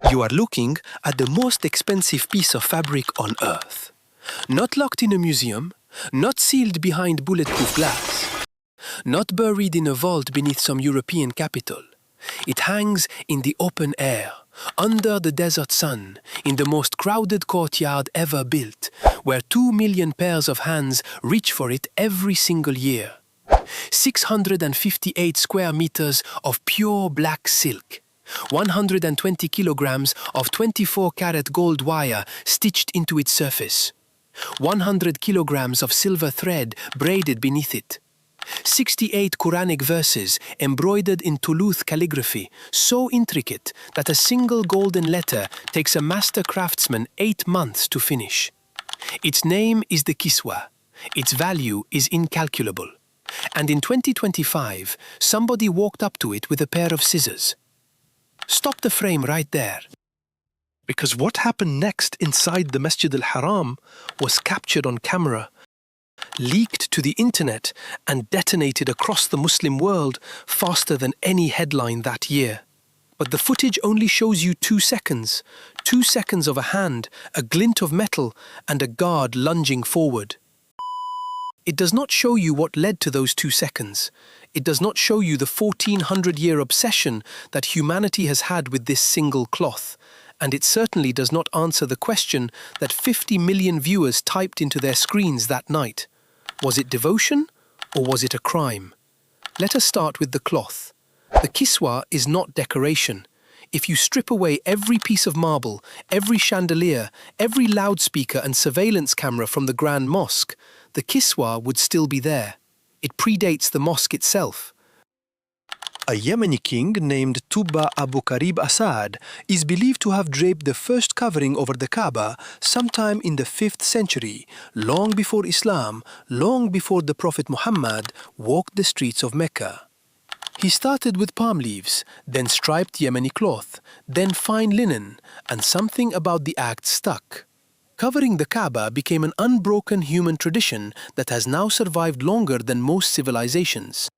You are looking at the most expensive piece of fabric on Earth. Not locked in a museum, not sealed behind bulletproof glass, not buried in a vault beneath some European capital. It hangs in the open air, under the desert sun, in the most crowded courtyard ever built, where 2 million pairs of hands reach for it every single year. 658 square meters of pure black silk, 120 kilograms of 24-karat gold wire stitched into its surface, 100 kilograms of silver thread braided beneath it, 68 Quranic verses embroidered in Toulouse calligraphy, so intricate that a single golden letter takes a master craftsman 8 months to finish. Its name is the Kiswa. Its value is incalculable. And in 2025, somebody walked up to it with a pair of scissors. Stop the frame right there. Because what happened next inside the Masjid al-Haram was captured on camera, leaked to the internet and detonated across the Muslim world faster than any headline that year. But the footage only shows you 2 seconds. 2 seconds of a hand, a glint of metal, and a guard lunging forward. It does not show you what led to those 2 seconds. It does not show you the 1400-year obsession that humanity has had with this single cloth. And it certainly does not answer the question that 50 million viewers typed into their screens that night. Was it devotion or was it a crime? Let us start with the cloth. The kiswa is not decoration. If you strip away every piece of marble, every chandelier, every loudspeaker and surveillance camera from the Grand Mosque, the kiswa would still be there. It predates the mosque itself. A Yemeni king named Tuba Abu Karib Asad is believed to have draped the first covering over the Kaaba sometime in the 5th century, long before Islam, long before the Prophet Muhammad walked the streets of Mecca. He started with palm leaves, then striped Yemeni cloth, then fine linen, and something about the act stuck. Covering the Kaaba became an unbroken human tradition that has now survived longer than most civilizations.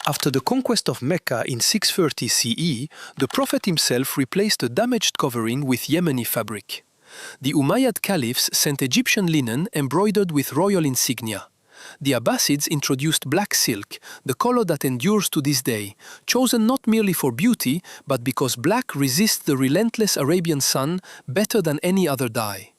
After the conquest of Mecca in 630 CE, the Prophet himself replaced the damaged covering with Yemeni fabric. The Umayyad caliphs sent Egyptian linen embroidered with royal insignia. The Abbasids introduced black silk, the color that endures to this day, chosen not merely for beauty, but because black resists the relentless Arabian sun better than any other dye.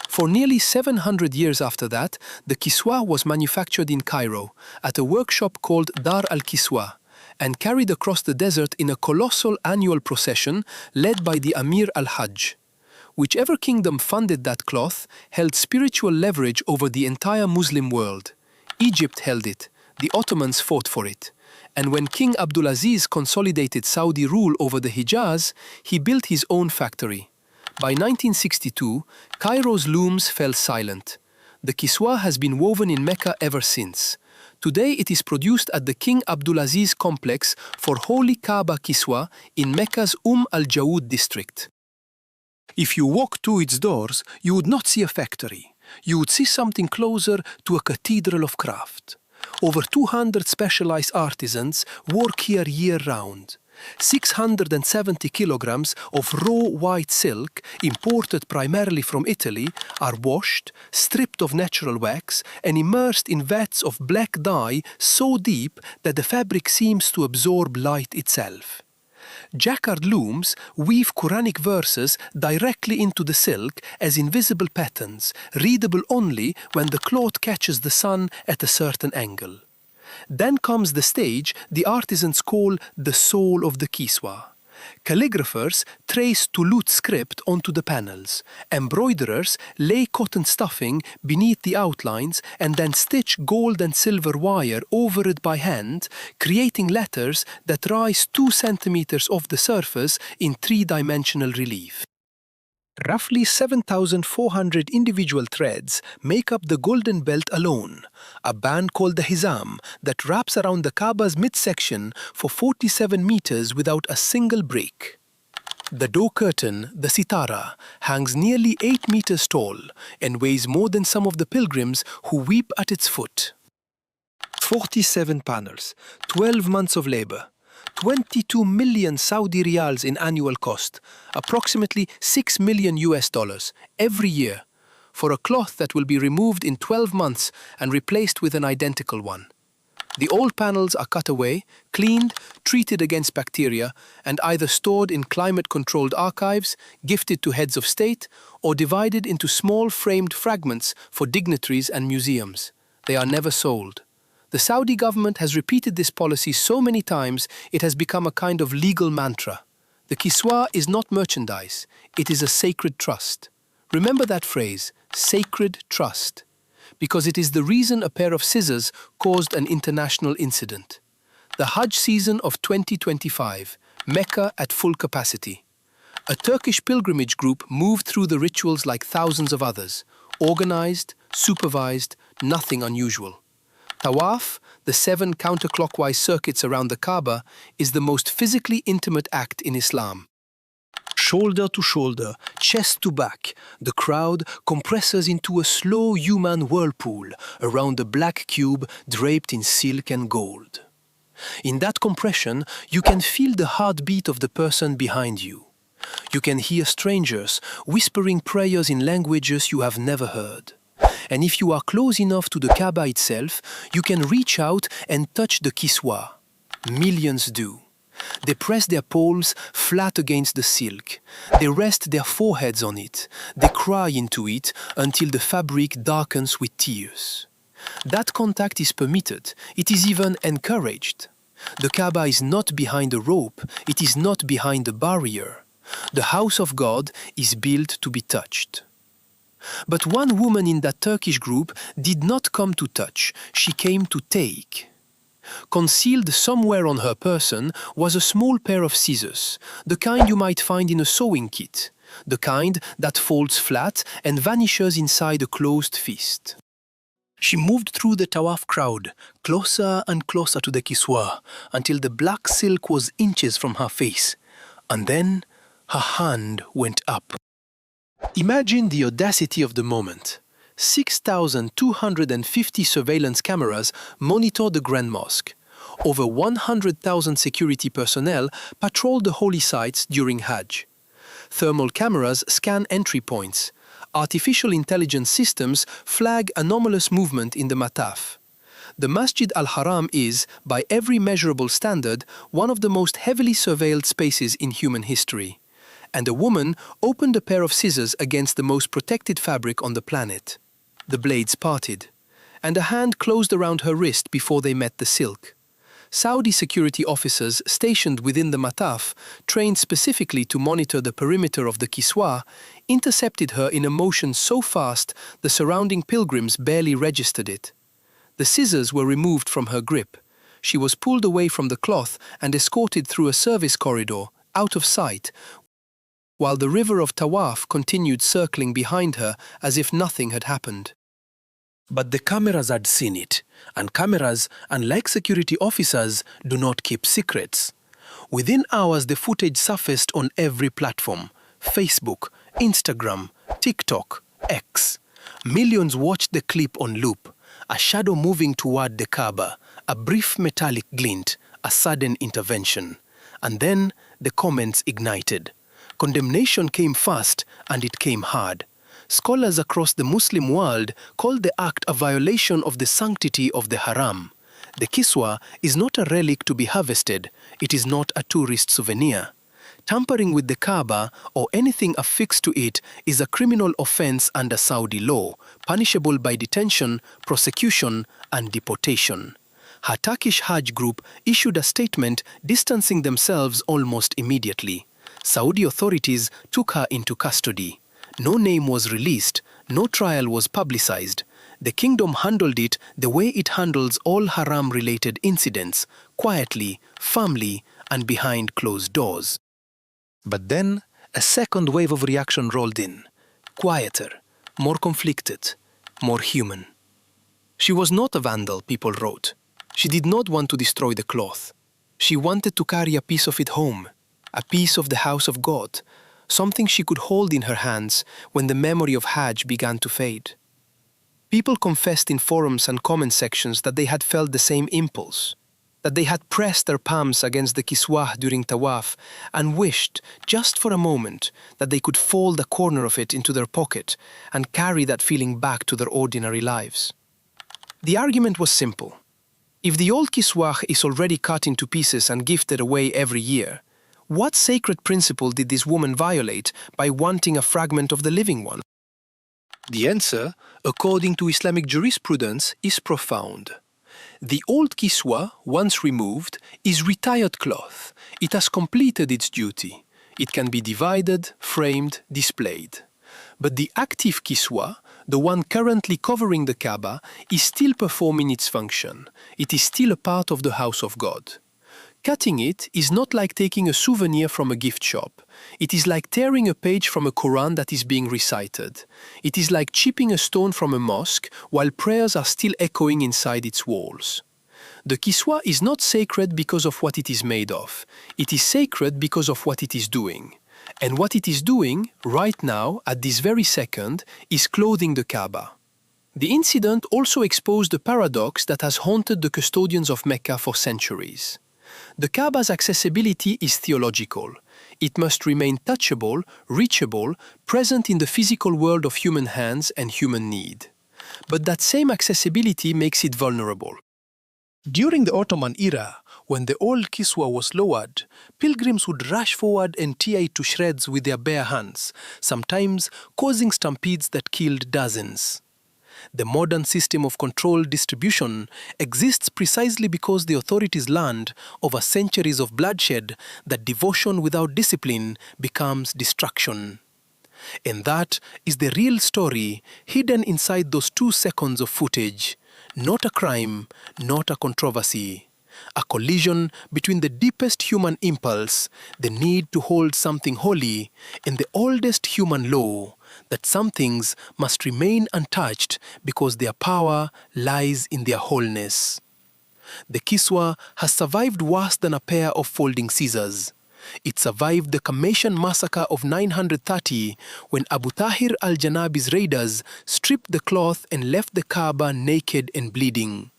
For nearly 700 years after that, the kiswa was manufactured in Cairo, at a workshop called Dar al-Kiswa, and carried across the desert in a colossal annual procession led by the Amir al-Hajj. Whichever kingdom funded that cloth held spiritual leverage over the entire Muslim world. Egypt held it, the Ottomans fought for it. And when King Abdulaziz consolidated Saudi rule over the Hijaz, he built his own factory. By 1962, Cairo's looms fell silent. The kiswa has been woven in Mecca ever since. Today it is produced at the King Abdulaziz complex for Holy Kaaba Kiswa in Mecca's al-Jawud district. If you walk through its doors, you would not see a factory. You would see something closer to a cathedral of craft. Over 200 specialized artisans work here year-round. 670 kilograms of raw white silk, imported primarily from Italy, are washed, stripped of natural wax, and immersed in vats of black dye so deep that the fabric seems to absorb light itself. Jacquard looms weave Quranic verses directly into the silk as invisible patterns, readable only when the cloth catches the sun at a certain angle. Then comes the stage the artisans call the soul of the kiswa. Calligraphers trace Toulouse script onto the panels. Embroiderers lay cotton stuffing beneath the outlines and then stitch gold and silver wire over it by hand, creating letters that rise 2 centimeters off the surface in 3-dimensional relief. Roughly 7,400 individual threads make up the golden belt alone, a band called the hizam that wraps around the Kaaba's midsection for 47 meters without a single break. The door curtain, the sitara, hangs nearly 8 meters tall and weighs more than some of the pilgrims who weep at its foot. 47 panels, 12 months of labor. 22 million Saudi riyals in annual cost, approximately $6 million every year, for a cloth that will be removed in 12 months and replaced with an identical one. The old panels are cut away, cleaned, treated against bacteria, and either stored in climate-controlled archives, gifted to heads of state, or divided into small framed fragments for dignitaries and museums. They are never sold. The Saudi government has repeated this policy so many times it has become a kind of legal mantra. The kiswa is not merchandise, it is a sacred trust. Remember that phrase, sacred trust, because it is the reason a pair of scissors caused an international incident. The Hajj season of 2025, Mecca at full capacity. A Turkish pilgrimage group moved through the rituals like thousands of others, organized, supervised, nothing unusual. Tawaf, the 7 counterclockwise circuits around the Kaaba, is the most physically intimate act in Islam. Shoulder to shoulder, chest to back, the crowd compresses into a slow human whirlpool around a black cube draped in silk and gold. In that compression, you can feel the heartbeat of the person behind you. You can hear strangers whispering prayers in languages you have never heard. And if you are close enough to the Kaaba itself, you can reach out and touch the kiswa. Millions do. They press their palms flat against the silk. They rest their foreheads on it. They cry into it until the fabric darkens with tears. That contact is permitted. It is even encouraged. The Kaaba is not behind a rope. It is not behind a barrier. The house of God is built to be touched. But one woman in that Turkish group did not come to touch, she came to take. Concealed somewhere on her person was a small pair of scissors, the kind you might find in a sewing kit, the kind that folds flat and vanishes inside a closed fist. She moved through the Tawaf crowd, closer and closer to the kiswa, until the black silk was inches from her face, and then her hand went up. Imagine the audacity of the moment. 6,250 surveillance cameras monitor the Grand Mosque. Over 100,000 security personnel patrol the holy sites during Hajj. Thermal cameras scan entry points. Artificial intelligence systems flag anomalous movement in the mataf. The Masjid al-Haram is, by every measurable standard, one of the most heavily surveilled spaces in human history. And a woman opened a pair of scissors against the most protected fabric on the planet. The blades parted, and a hand closed around her wrist before they met the silk. Saudi security officers stationed within the mataf, trained specifically to monitor the perimeter of the kiswa, intercepted her in a motion so fast the surrounding pilgrims barely registered it. The scissors were removed from her grip. She was pulled away from the cloth and escorted through a service corridor, out of sight, while the river of Tawaf continued circling behind her as if nothing had happened. But the cameras had seen it, and cameras, unlike security officers, do not keep secrets. Within hours, the footage surfaced on every platform: Facebook, Instagram, TikTok, X. Millions watched the clip on loop, a shadow moving toward the Kaaba, a brief metallic glint, a sudden intervention. And then the comments ignited. Condemnation came fast, and it came hard. Scholars across the Muslim world called the act a violation of the sanctity of the haram. The kiswa is not a relic to be harvested. It is not a tourist souvenir. Tampering with the Kaaba or anything affixed to it is a criminal offense under Saudi law, punishable by detention, prosecution, and deportation. Her Turkish Hajj group issued a statement distancing themselves almost immediately. Saudi authorities took her into custody. No name was released, no trial was publicized. The kingdom handled it the way it handles all haram-related incidents, quietly, firmly, and behind closed doors. But then, a second wave of reaction rolled in. Quieter, more conflicted, more human. She was not a vandal, people wrote. She did not want to destroy the cloth. She wanted to carry a piece of it home, a piece of the house of God, something she could hold in her hands when the memory of Hajj began to fade. People confessed in forums and comment sections that they had felt the same impulse. that they had pressed their palms against the kiswah during tawaf and wished, just for a moment, that they could fold a corner of it into their pocket and carry that feeling back to their ordinary lives. The argument was simple. If the old kiswah is already cut into pieces and gifted away every year, what sacred principle did this woman violate by wanting a fragment of the living one? The answer, according to Islamic jurisprudence, is profound. The old kiswa, once removed, is retired cloth. It has completed its duty. It can be divided, framed, displayed. But the active kiswa, the one currently covering the Kaaba, is still performing its function. It is still a part of the house of God. Cutting it is not like taking a souvenir from a gift shop. It is like tearing a page from a Quran that is being recited. It is like chipping a stone from a mosque while prayers are still echoing inside its walls. The kiswa is not sacred because of what it is made of. It is sacred because of what it is doing. And what it is doing, right now, at this very second, is clothing the Kaaba. The incident also exposed the paradox that has haunted the custodians of Mecca for centuries. The Kaaba's accessibility is theological. It must remain touchable, reachable, present in the physical world of human hands and human need. But that same accessibility makes it vulnerable. During the Ottoman era, when the old kiswa was lowered, pilgrims would rush forward and tear it to shreds with their bare hands, sometimes causing stampedes that killed dozens. The modern system of controlled distribution exists precisely because the authorities learned, over centuries of bloodshed, that devotion without discipline becomes destruction. And that is the real story hidden inside those 2 seconds of footage. Not a crime, not a controversy. A collision between the deepest human impulse, the need to hold something holy, and the oldest human law, that some things must remain untouched because their power lies in their wholeness. The kiswa has survived worse than a pair of folding scissors. It survived the Kameshan massacre of 930 when Abu Tahir al-Janabi's raiders stripped the cloth and left the Kaaba naked and bleeding.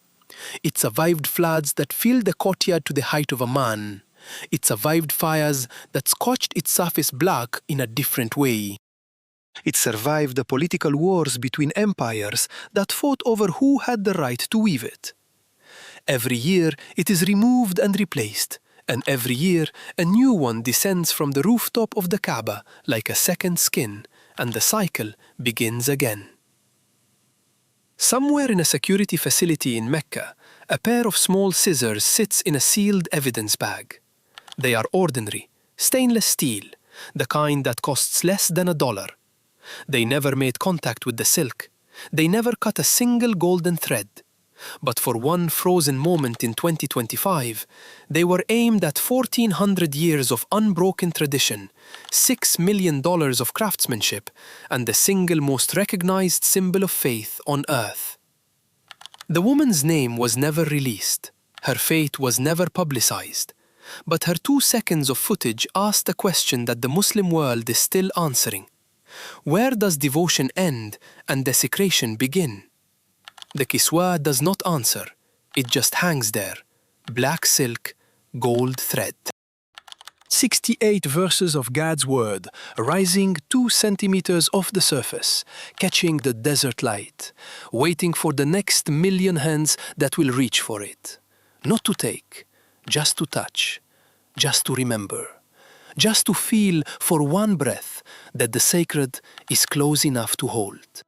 It survived floods that filled the courtyard to the height of a man. It survived fires that scorched its surface black in a different way. It survived the political wars between empires that fought over who had the right to weave it. Every year it is removed and replaced, and every year a new one descends from the rooftop of the Kaaba like a second skin, and the cycle begins again. Somewhere in a security facility in Mecca, a pair of small scissors sits in a sealed evidence bag. They are ordinary, stainless steel, the kind that costs less than $1. They never made contact with the silk. They never cut a single golden thread. But for one frozen moment in 2025, they were aimed at 1,400 years of unbroken tradition, $6 million of craftsmanship, and the single most recognized symbol of faith on earth. The woman's name was never released. Her fate was never publicized. But her 2 seconds of footage asked a question that the Muslim world is still answering. Where does devotion end and desecration begin? The kiswa does not answer. It just hangs there. Black silk, gold thread. 68 verses of God's word, rising 2 centimeters off the surface, catching the desert light, waiting for the next million hands that will reach for it. Not to take, just to touch, just to remember, just to feel for one breath that the sacred is close enough to hold.